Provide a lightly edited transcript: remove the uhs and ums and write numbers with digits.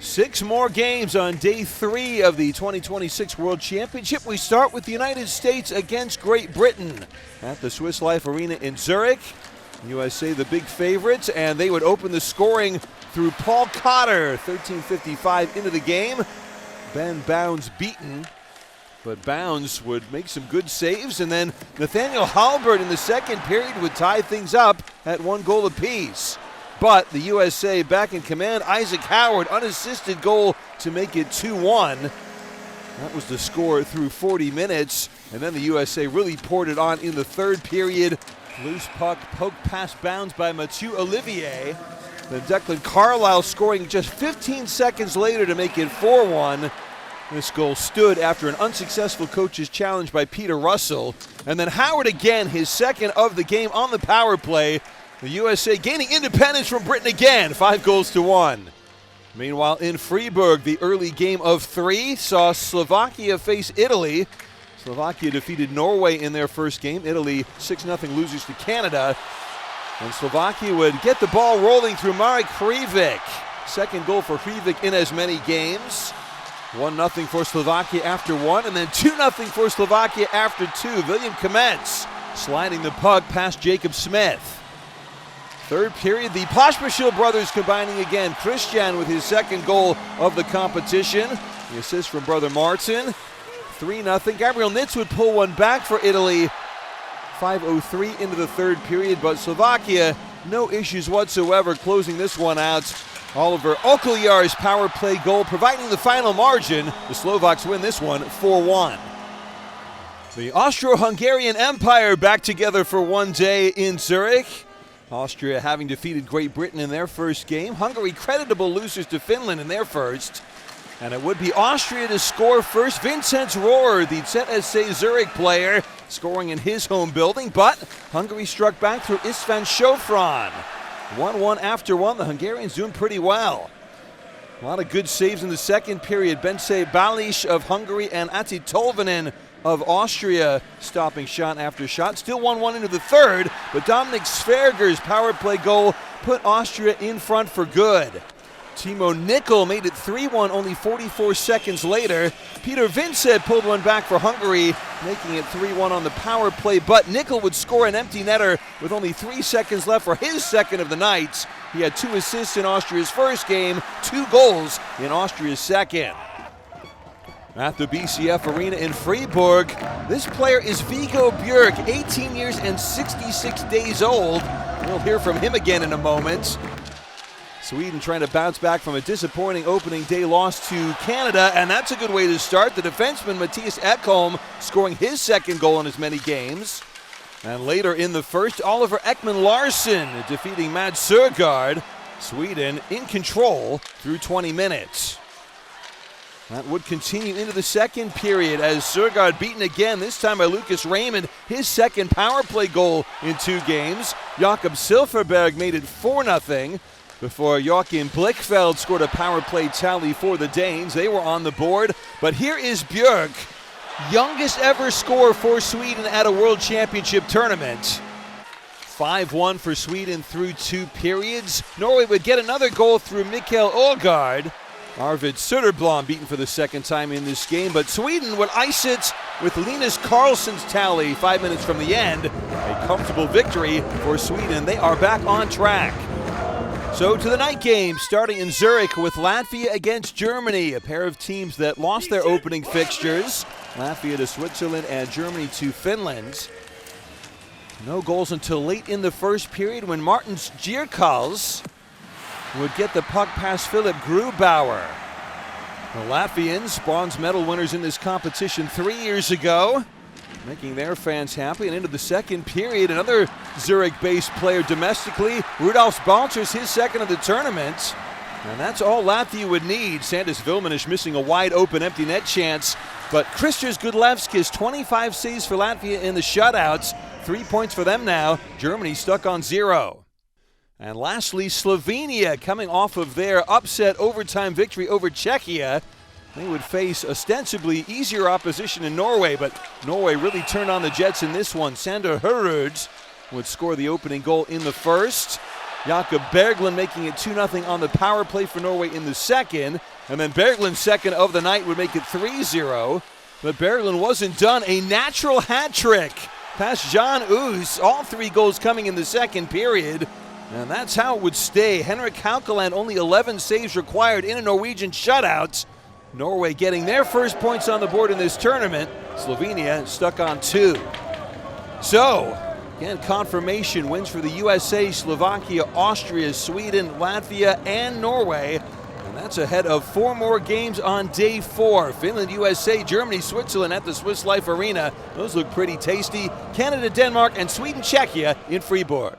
6 more games on day 3 of the 2026 World Championship. We start with the United States against Great Britain at the Swiss Life Arena in Zurich. USA the big favorites, and they would open the scoring through Paul Cotter, 13:55 into the game. Ben Bounds beaten, but Bounds would make some good saves, and then Nathaniel Halbert in the second period would tie things up at 1 goal apiece. But the USA back in command. Isaac Howard, unassisted goal to make it 2-1. That was the score through 40 minutes. And then the USA really poured it on in the third period. Loose puck poked past Bounds by Mathieu Olivier. Then Declan Carlisle scoring just 15 seconds later to make it 4-1. This goal stood after an unsuccessful coach's challenge by Peter Russell. And then Howard again, his second of the game on the power play. The USA gaining independence from Britain again, 5-1. Meanwhile, in Freiburg, the early game of 3 saw Slovakia face Italy. Slovakia defeated Norway in their first game. Italy 6-0 losers to Canada. And Slovakia would get the ball rolling through Marek Hrivik. Second goal for Hrivik in as many games. 1-0 for Slovakia after 1, and then 2-0 for Slovakia after 2. William Kamenz sliding the puck past Jacob Smith. Third period, the Pospisil brothers combining again. Christian with his second goal of the competition. The assist from brother Martin. 3-0. Gabriel Nitz would pull one back for Italy. 5:03 into the third period, but Slovakia, no issues whatsoever closing this one out. Oliver Okolyar's power play goal providing the final margin. The Slovaks win this one 4-1. The Austro-Hungarian Empire back together for one day in Zurich. Austria having defeated Great Britain in their first game. Hungary creditable losers to Finland in their first. And it would be Austria to score first. Vincenz Rohr, the ZSC Zurich player, scoring in his home building. But Hungary struck back through Istvan Sofron. 1-1 after 1. The Hungarians doing pretty well. A lot of good saves in the second period. Bence Balic of Hungary and Ati Tolvanen of Austria stopping shot after shot. Still 1-1 into the third, but Dominic Sverger's power play goal put Austria in front for good. Timo Nickel made it 3-1 only 44 seconds later. Peter Vincent pulled one back for Hungary, making it 3-1 on the power play, but Nickel would score an empty netter with only 3 seconds left for his second of the night. He had 2 assists in Austria's first game, 2 goals in Austria's second. At the BCF Arena in Freiburg, this player is Viggo Björk, 18 years and 66 days old. We'll hear from him again in a moment. Sweden trying to bounce back from a disappointing opening day loss to Canada, and that's a good way to start. The defenseman Mattias Ekholm scoring his second goal in as many games. And later in the first, Oliver Ekman Larsson defeating Mads Søgaard. Sweden in control through 20 minutes. That would continue into the second period as Søgaard beaten again, this time by Lucas Raymond, his second power play goal in 2 games. Jakob Silfverberg made it 4-0 before Joachim Blichfeld scored a power play tally for the Danes. They were on the board, but here is Björk, youngest ever score for Sweden at a World Championship tournament. 5-1 for Sweden through 2 periods. Norway would get another goal through Mikael Ågård. Arvid Söderblom beaten for the second time in this game, but Sweden would ice it with Linus Karlsson's tally 5 minutes from the end. A comfortable victory for Sweden. They are back on track. So to the night game, starting in Zurich with Latvia against Germany, a pair of teams that lost their opening fixtures. Latvia to Switzerland and Germany to Finland. No goals until late in the first period when Martins Gierkals would get the puck past Philip Grubauer. The Latvians, bronze medal winners in this competition 3 years ago, making their fans happy. And into the second period, another Zurich-based player domestically, Rudolf Balcers, his second of the tournament. And that's all Latvia would need. Sandis Vilmanish missing a wide-open empty net chance. But Kristers Gudlevskis, 25 saves for Latvia in the shutouts. 3 points for them now. Germany stuck on 0. And lastly, Slovenia coming off of their upset overtime victory over Czechia. They would face ostensibly easier opposition in Norway, but Norway really turned on the Jets in this one. Sander Hurud would score the opening goal in the first. Jakob Berglund making it 2-0 on the power play for Norway in the second. And then Berglund's second of the night would make it 3-0. But Berglund wasn't done. A natural hat trick past Jan Oos. All 3 goals coming in the second period. And that's how it would stay. Henrik Haukeland, only 11 saves required in a Norwegian shutout. Norway getting their first points on the board in this tournament. Slovenia stuck on 2. So, again, confirmation wins for the USA, Slovakia, Austria, Sweden, Latvia, and Norway. And that's ahead of 4 more games on day 4. Finland, USA, Germany, Switzerland at the Swiss Life Arena. Those look pretty tasty. Canada, Denmark, and Sweden, Czechia in Fribourg.